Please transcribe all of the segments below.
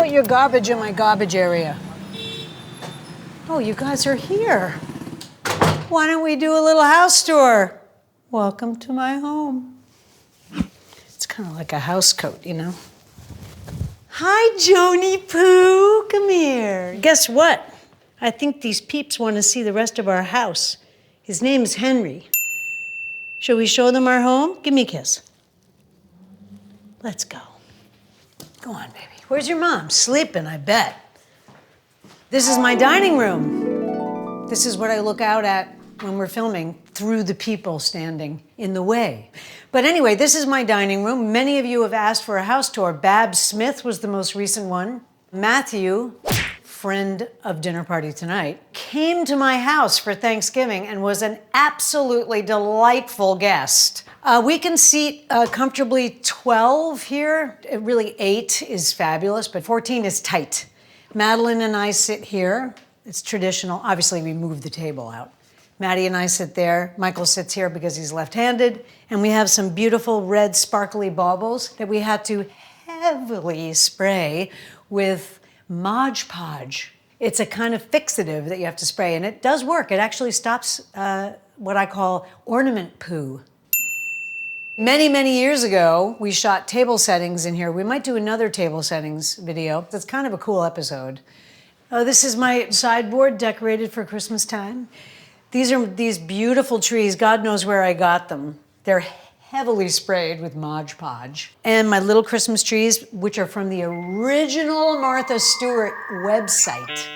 put your garbage in my garbage area. Oh, you guys are here. Why don't we do a little house tour? Welcome to my home. It's kind of like a house coat, you know? Hi, Joni Poo. Come here. Guess what? I think these peeps want to see the rest of our house. His name's Henry. Shall we show them our home? Give me a kiss. Let's go. Go on, baby. Where's your mom? Sleeping, I bet. This is my dining room. This is what I look out at when we're filming, through the people standing in the way. But anyway, this is my dining room. Many of you have asked for a house tour. Babs Smith was the most recent one. Matthew, friend of Dinner Party Tonight, came to my house for Thanksgiving and was an absolutely delightful guest. We can seat comfortably 12 here. Really 8 is fabulous, but 14 is tight. Madeline and I sit here. It's traditional. Obviously, we moved the table out. Maddie and I sit there. Michael sits here because he's left-handed. And we have some beautiful red sparkly baubles that we had to heavily spray with Mod Podge. It's a kind of fixative that you have to spray, and it does work. It actually stops what I call ornament poo. Many, many years ago, we shot table settings in here. We might do another table settings video. That's kind of a cool episode. Oh, this is my sideboard decorated for Christmas time. These are these beautiful trees. God knows where I got them. They're heavily sprayed with Mod Podge. And my little Christmas trees, which are from the original Martha Stewart website.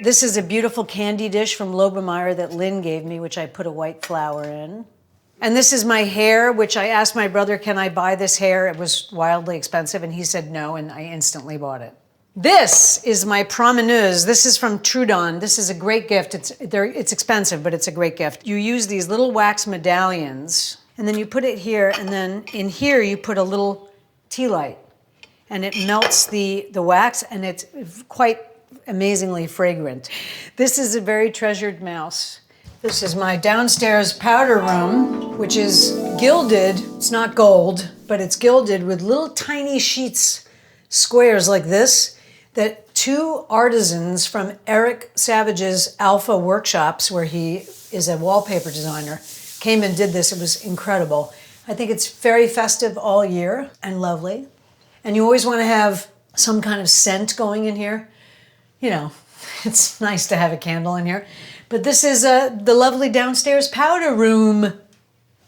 This is a beautiful candy dish from Lobemeyer that Lynn gave me, which I put a white flower in. And this is my hair, which I asked my brother, can I buy this hair? It was wildly expensive, and he said no, and I instantly bought it. This is my promeneuse. This is from Trudon. This is a great gift. It's expensive, but it's a great gift. You use these little wax medallions, and then you put it here, and then in here you put a little tea light, and it melts the wax, and it's quite amazingly fragrant. This is a very treasured mouse. This is my downstairs powder room, which is gilded. It's not gold, but it's gilded with little tiny sheets, squares like this, that 2 artisans from Eric Savage's Alpha Workshops, where he is a wallpaper designer, came and did this. It was incredible. I think it's very festive all year and lovely. And you always want to have some kind of scent going in here. You know, it's nice to have a candle in here. But this is the lovely downstairs powder room.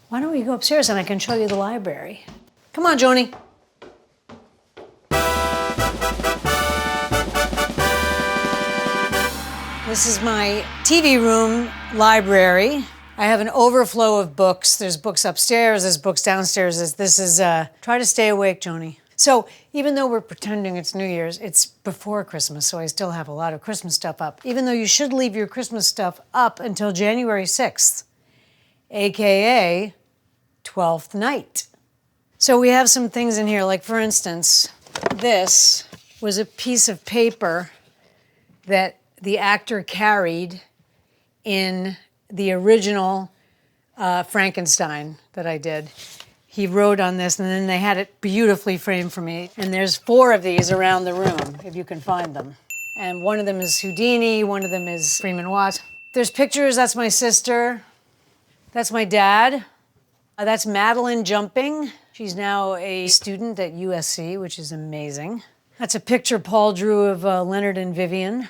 Why don't we go upstairs and I can show you the library? Come on, Joni. This is my TV room library. I have an overflow of books. There's books upstairs, there's books downstairs. This is, try to stay awake, Joni. So even though we're pretending it's New Year's, it's before Christmas, so I still have a lot of Christmas stuff up. Even though you should leave your Christmas stuff up until January 6th, AKA 12th night. So we have some things in here, like for instance, this was a piece of paper that the actor carried in the original Frankenstein that I did. He wrote on this, and then they had it beautifully framed for me. And there's 4 of these around the room, if you can find them. And one of them is Houdini, one of them is Freeman Watts. There's pictures, that's my sister. That's my dad. That's Madeline jumping. She's now a student at USC, which is amazing. That's a picture Paul drew of Leonard and Vivian.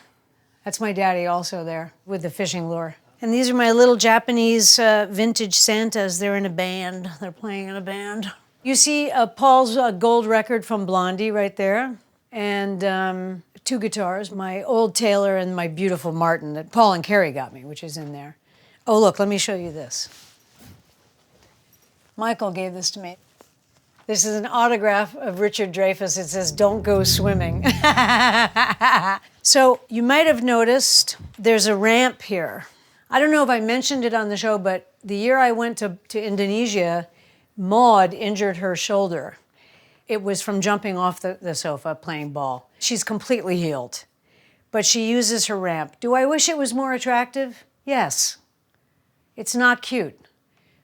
That's my daddy also there with the fishing lure. And these are my little Japanese vintage Santas. They're in a band. They're playing in a band. You see Paul's gold record from Blondie right there. And 2 guitars, my old Taylor and my beautiful Martin that Paul and Carrie got me, which is in there. Oh, look, let me show you this. Michael gave this to me. This is an autograph of Richard Dreyfuss. It says, "Don't go swimming." So you might have noticed there's a ramp here. I don't know if I mentioned it on the show, but the year I went to Indonesia, Maud injured her shoulder. It was from jumping off the sofa playing ball. She's completely healed, but she uses her ramp. Do I wish it was more attractive? Yes. It's not cute.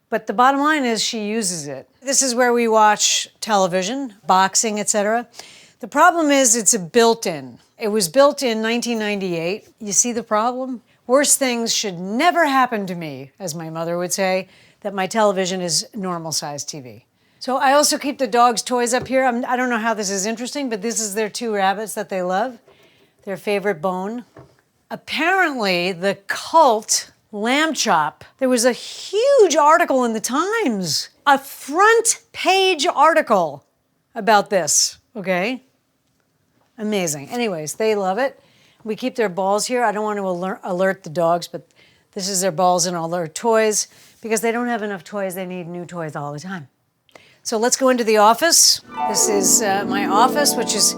But the bottom line is she uses it. This is where we watch television, boxing, etc. The problem is it's a built-in. It was built in 1998. You see the problem? Worst things should never happen to me, as my mother would say, that my television is normal-sized TV. So I also keep the dogs' toys up here. I don't know how this is interesting, but this is their 2 rabbits that they love, their favorite bone. Apparently, the cult lamb chop, there was a huge article in the Times, a front page article about this, okay? Amazing. Anyways, they love it. We keep their balls here. I don't want to alert the dogs, but this is their balls and all their toys. Because they don't have enough toys, they need new toys all the time. So let's go into the office. This is my office, which is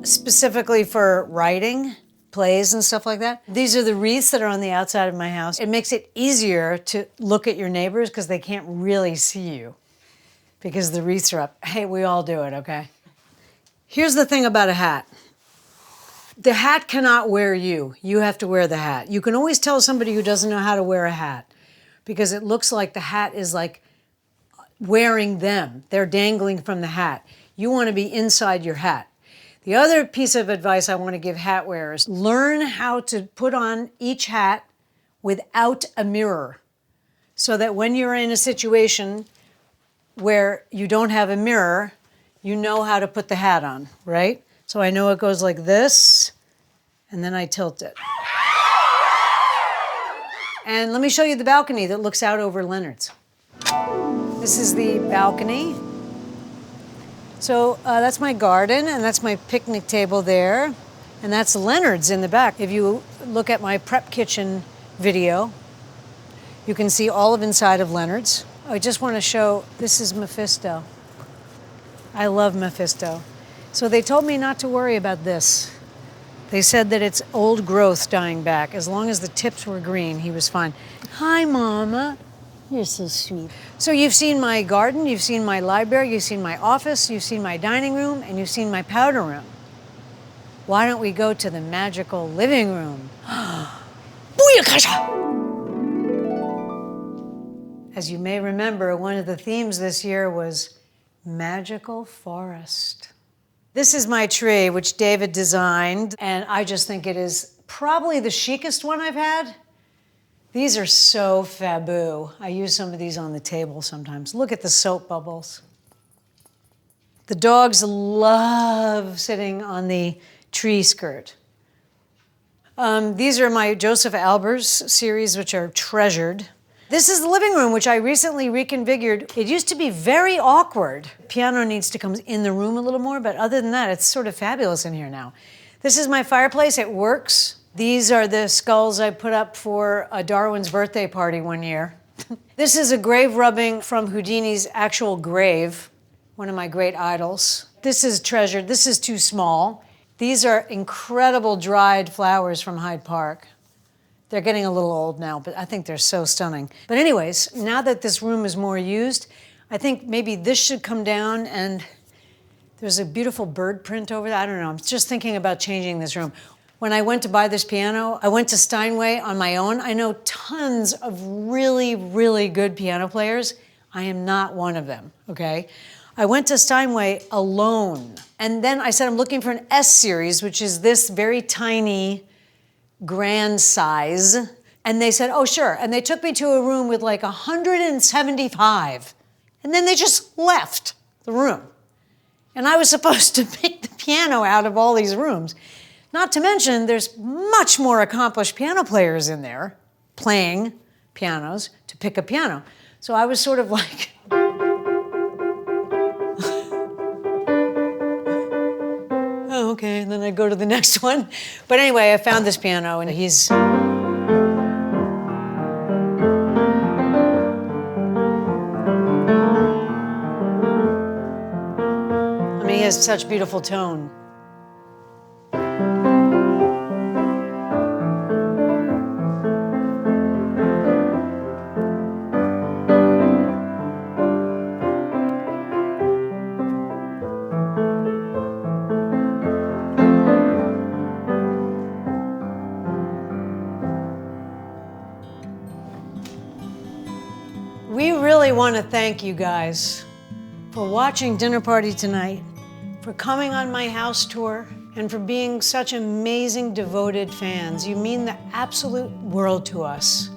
specifically for writing, plays and stuff like that. These are the wreaths that are on the outside of my house. It makes it easier to look at your neighbors because they can't really see you because the wreaths are up. Hey, we all do it, okay? Here's the thing about a hat. The hat cannot wear you. You have to wear the hat. You can always tell somebody who doesn't know how to wear a hat because it looks like the hat is like wearing them. They're dangling from the hat. You want to be inside your hat. The other piece of advice I want to give hat wearers, learn how to put on each hat without a mirror so that when you're in a situation where you don't have a mirror, you know how to put the hat on, right? So I know it goes like this, and then I tilt it. And let me show you the balcony that looks out over Leonard's. This is the balcony. So that's my garden, and that's my picnic table there. And that's Leonard's in the back. If you look at my prep kitchen video, you can see all of inside of Leonard's. I just want to show, this is Mephisto. I love Mephisto. So they told me not to worry about this. They said that it's old growth dying back. As long as the tips were green, he was fine. Hi, Mama. You're so sweet. So you've seen my garden, you've seen my library, you've seen my office, you've seen my dining room, and you've seen my powder room. Why don't we go to the magical living room? Booyakasha! As you may remember, one of the themes this year was magical forest. This is my tree, which David designed, and I just think it is probably the chicest one I've had. These are so faboo. I use some of these on the table sometimes. Look at the soap bubbles. The dogs love sitting on the tree skirt. These are my Joseph Albers series, which are treasured. This is the living room, which I recently reconfigured. It used to be very awkward. Piano needs to come in the room a little more, but other than that, it's sort of fabulous in here now. This is my fireplace. It works. These are the skulls I put up for Darwin's birthday party one year. This is a grave rubbing from Houdini's actual grave, one of my great idols. This is treasured. This is too small. These are incredible dried flowers from Hyde Park. They're getting a little old now, but I think they're so stunning. But anyways, now that this room is more used, I think maybe this should come down, and there's a beautiful bird print over there. I don't know. I'm just thinking about changing this room. When I went to buy this piano, I went to Steinway on my own. I know tons of really, really good piano players. I am not one of them, okay? I went to Steinway alone. And then I said, I'm looking for an S series, which is this very tiny, grand size. And they said, oh, sure. And they took me to a room with like 175. And then they just left the room. And I was supposed to pick the piano out of all these rooms. Not to mention, there's much more accomplished piano players in there playing pianos to pick a piano. So I was sort of like, oh, okay, and then I go to the next one. But anyway, I found this piano, and he's... I mean, he has such beautiful tone. We really want to thank you guys for watching Dinner Party tonight, for for coming on my house tour, and for being such amazing, devoted fans. You mean the absolute world to us.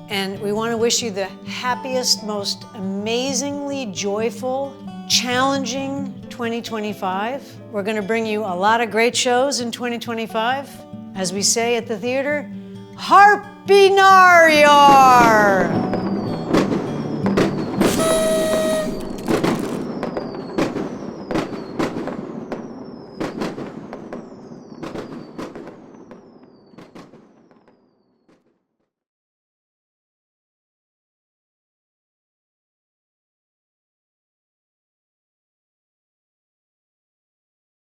And we want to wish you the happiest, most amazingly joyful, challenging 2025. We're going to bring you a lot of great shows in 2025. As we say at the theater, Harpinariar!